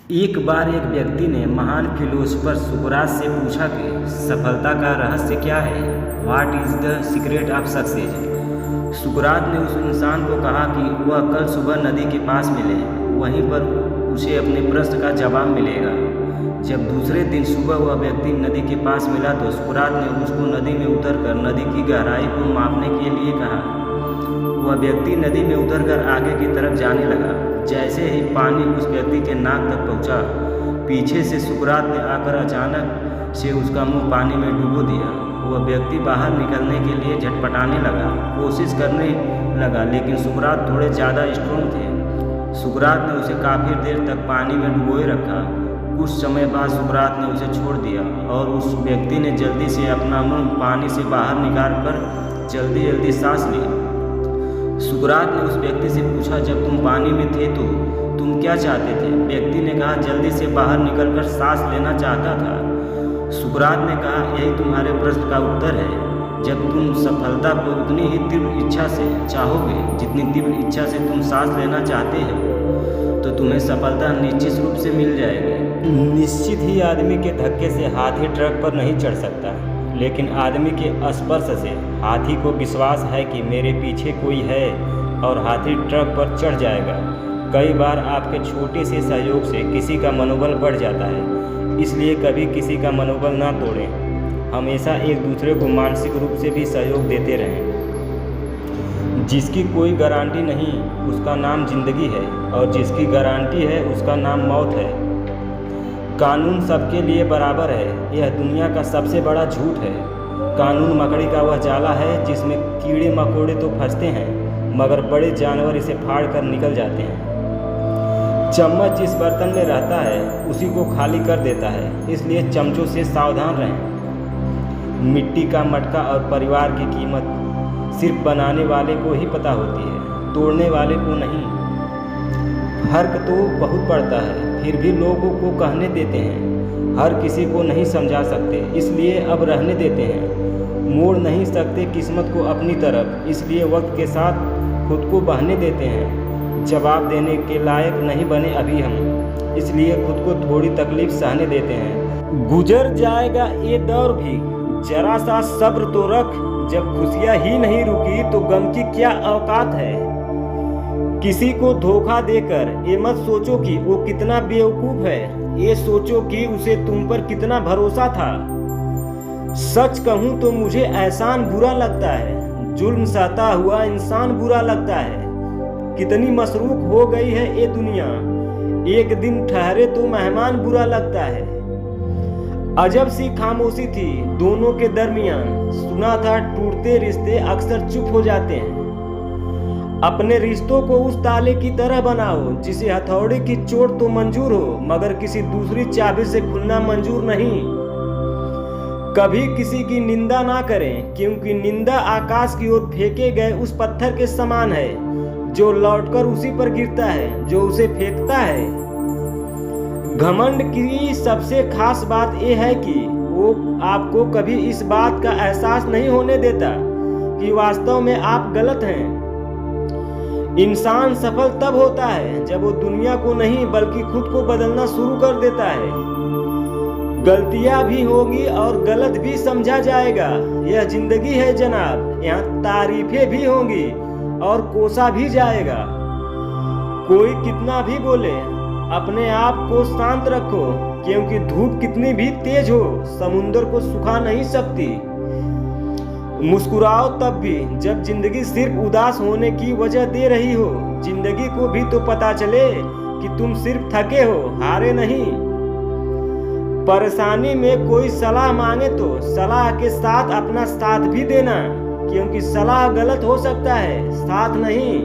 एक बार एक व्यक्ति ने महान फिलोसोफर सुकरात से पूछा कि सफलता का रहस्य क्या है। What is the secret of success. सुकरात ने उस इंसान को कहा कि वह कल सुबह नदी के पास मिले, वहीं पर उसे अपने प्रश्न का जवाब मिलेगा। जब दूसरे दिन सुबह वह व्यक्ति नदी के पास मिला तो सुकरात ने उसको नदी में उतरकर नदी की गहराई को मापने के लिए कहा। वह व्यक्ति नदी में उतरकर आगे की तरफ जाने लगा। जैसे ही पानी उस व्यक्ति के नाक तक पहुंचा, पीछे से सुकरात ने आकर अचानक से उसका मुंह पानी में डुबो दिया। वह व्यक्ति बाहर निकलने के लिए झटपटाने लगा, कोशिश करने लगा, लेकिन सुकरात थोड़े ज़्यादा स्ट्रॉन्ग थे। सुकरात ने उसे काफ़ी देर तक पानी में डुबोए रखा। कुछ समय बाद सुकरात ने उसे छोड़ दिया और उस व्यक्ति ने जल्दी से अपना मुंह पानी से बाहर निकाल कर जल्दी जल्दी सांस ली। सुकरात ने उस व्यक्ति से पूछा, जब तुम पानी में थे तो तुम क्या चाहते थे? व्यक्ति ने कहा, जल्दी से बाहर निकलकर सांस लेना चाहता था। सुकरात ने कहा, यही तुम्हारे प्रश्न का उत्तर है। जब तुम सफलता को उतनी ही तीव्र इच्छा से चाहोगे जितनी तीव्र इच्छा से तुम सांस लेना चाहते हो, तो तुम्हें सफलता निश्चित रूप से मिल जाएगी। निश्चित ही आदमी के धक्के से हाथी ट्रक पर नहीं चढ़ सकता, लेकिन आदमी के स्पर्श से हाथी को विश्वास है कि मेरे पीछे कोई है और हाथी ट्रक पर चढ़ जाएगा। कई बार आपके छोटे से सहयोग से किसी का मनोबल बढ़ जाता है, इसलिए कभी किसी का मनोबल ना तोड़ें। हमेशा एक दूसरे को मानसिक रूप से भी सहयोग देते रहें। जिसकी कोई गारंटी नहीं उसका नाम जिंदगी है, और जिसकी गारंटी है उसका नाम मौत है। कानून सबके लिए बराबर है, यह दुनिया का सबसे बड़ा झूठ है। कानून मकड़ी का वह जाला है जिसमें कीड़े मकोड़े तो फंसते हैं, मगर बड़े जानवर इसे फाड़ कर निकल जाते हैं। चम्मच जिस बर्तन में रहता है उसी को खाली कर देता है, इसलिए चमचों से सावधान रहें। मिट्टी का मटका और परिवार की कीमत सिर्फ बनाने वाले को ही पता होती है, तोड़ने वाले को नहीं। फर्क तो बहुत पड़ता है, फिर भी लोगों को कहने देते हैं। हर किसी को नहीं समझा सकते, इसलिए अब रहने देते हैं। मोड़ नहीं सकते किस्मत को अपनी तरफ, इसलिए वक्त के साथ खुद को बहने देते हैं। जवाब देने के लायक नहीं बने अभी हम, इसलिए खुद को थोड़ी तकलीफ सहने देते हैं। गुजर जाएगा ये दौर भी, जरा सा सब्र तो रख। जब खुशियाँ ही नहीं रुकी तो गम की क्या औकात है। किसी को धोखा देकर ये मत सोचो कि वो कितना बेवकूफ़ है, ये सोचो कि उसे तुम पर कितना भरोसा था। सच कहूँ तो मुझे एहसान बुरा लगता है, जुल्म सहता हुआ इंसान बुरा लगता है। कितनी मसरूफ हो गई है ये दुनिया, एक दिन ठहरे तो मेहमान बुरा लगता है। अजब सी खामोशी थी दोनों के दरमियान। सुना था टूटते रिश्ते अक्सर चुप हो जाते हैं। अपने रिश्तों को उस ताले की तरह बनाओ जिसे हथौड़े की चोट तो मंजूर हो, मगर किसी दूसरी चाबी से खुलना मंजूर नहीं। कभी किसी की निंदा ना करें, क्योंकि निंदा आकाश की ओर फेंके गए उस पत्थर के समान है जो लौटकर उसी पर गिरता है जो उसे फेंकता है। घमंड की सबसे खास बात यह है कि वो आपको कभी इस बात का एहसास नहीं होने देता कि वास्तव में आप गलत हैं। इंसान सफल तब होता है जब वो दुनिया को नहीं बल्कि खुद को बदलना शुरू कर देता है। गलतियां भी होगी और गलत भी समझा जाएगा, यह जिंदगी है जनाब। यहाँ तारीफें भी होंगी और कोसा भी जाएगा। कोई कितना भी बोले, अपने आप को शांत रखो, क्योंकि धूप कितनी भी तेज हो समुंदर को सुखा नहीं सकती। मुस्कुराओ तब भी जब जिंदगी सिर्फ उदास होने की वजह दे रही हो। जिंदगी को भी तो पता चले कि तुम सिर्फ थके हो, हारे नहीं। परेशानी में कोई सलाह मांगे तो सलाह के साथ अपना साथ भी देना, क्योंकि सलाह गलत हो सकता है, साथ नहीं।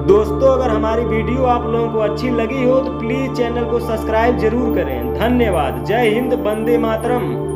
दोस्तों, अगर हमारी वीडियो आप लोगों को अच्छी लगी हो तो प्लीज़ चैनल को सब्सक्राइब जरूर करें। धन्यवाद। जय हिंद, वंदे मातरम।